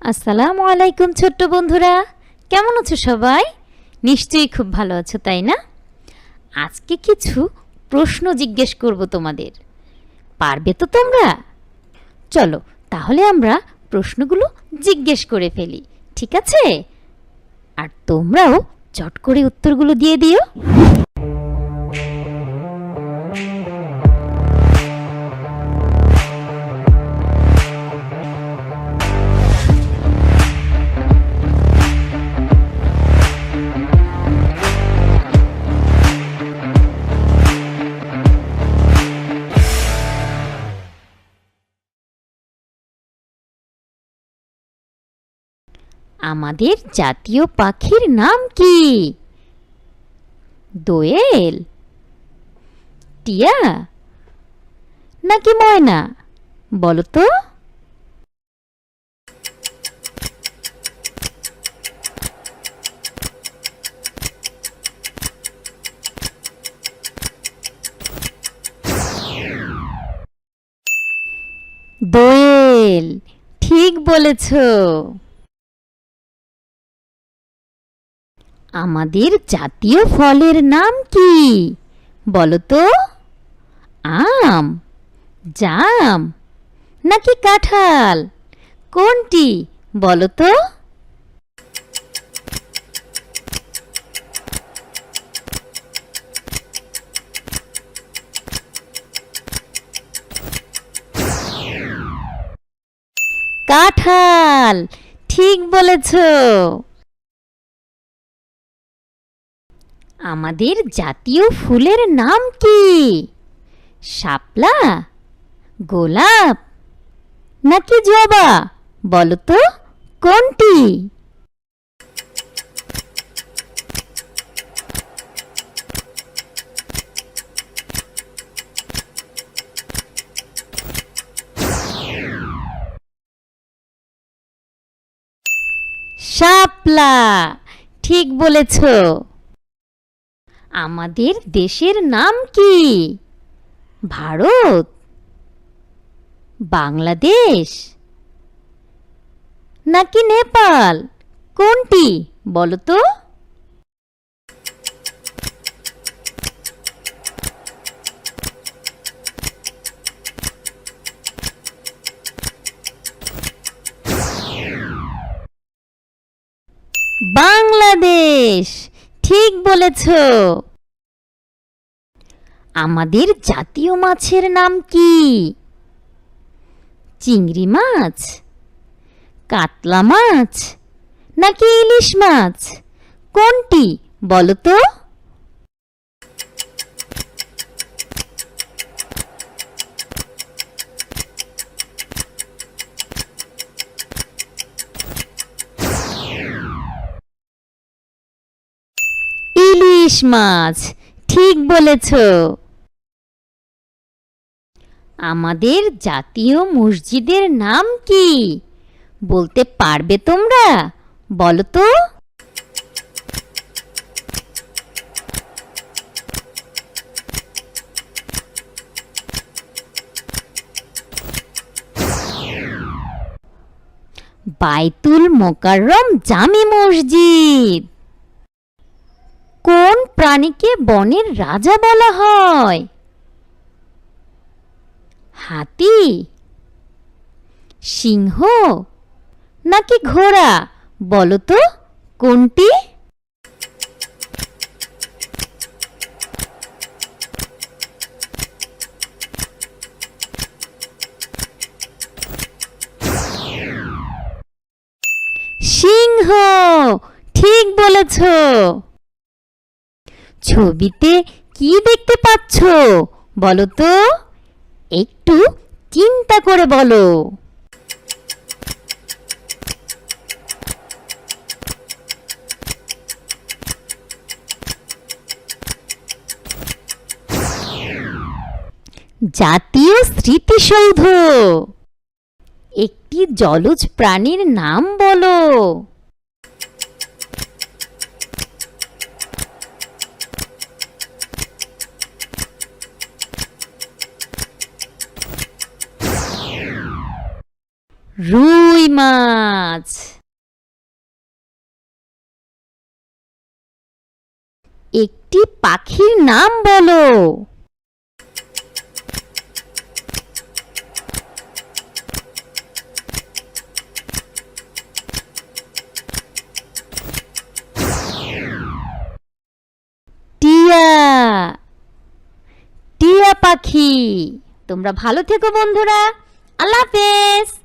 আসসালামু আলাইকুম ছোট্ট বন্ধুরা, কেমন আছো সবাই? নিশ্চয়ই খুব ভালো আছো, তাই না? আজকে কিছু প্রশ্ন জিজ্ঞেস করব তোমাদের। পারবে তো তোমরা? চলো তাহলে আমরা প্রশ্নগুলো জিজ্ঞেস করে ফেলি, ঠিক আছে? আর তোমরাও চট করে উত্তরগুলো দিয়ে দিও। আমাদের জাতীয় পাখির নাম কি? দোয়েল, টিয়া নাকি ময়না? বলো তো। দোয়েল, ঠিক বলেছো। আমাদের জাতীয় ফলের নাম কি? বলো তো। আম, জাম নাকি কাঁঠাল? কোনটি? বলো তো। কাঁঠাল, ঠিক বলেছো। আমাদের জাতীয় ফুলের নাম কি? শাপলা, গোলাপ নাকি জবা? বলো তো, কোনটি? শাপলা, ঠিক বলেছ। আমাদের দেশের নাম কি? ভারত, বাংলাদেশ নাকি নেপাল? কোনটি? বলো তো। বাংলাদেশ, ঠিক বলেছ। আমাদের জাতীয় মাছের নাম কি? চিংড়ি মাছ, কাতলা মাছ নাকি ইলিশ মাছ? কোনটি? বলো তো। ইলিশ মাছ, ঠিক বলেছ। আমাদের জাতীয় মসজিদের নাম কি? বলতে পারবে তোমরা? বলো তো। বাইতুল মোকাররম জামে মসজিদ। কোন প্রাণীকে বনের রাজা বলা হয়? হাতি, সিংহ নাকি ঘোড়া? বলো তো, কোনটি? সিংহ, ঠিক বলেছ। ছবিতে কি দেখতে পাচ্ছ বলো তো? একটু চিন্তা করে বলো। জাতীয় স্মৃতিসৌধ। একটি জলজ প্রাণীর নাম বলো। রুই মাছ, মাছ। একটি পাখির নাম বলো। টিয়া, টিয়া পাখি। তোমরা ভালো থেকো বন্ধুরা। আল্লাহ হাফেজ।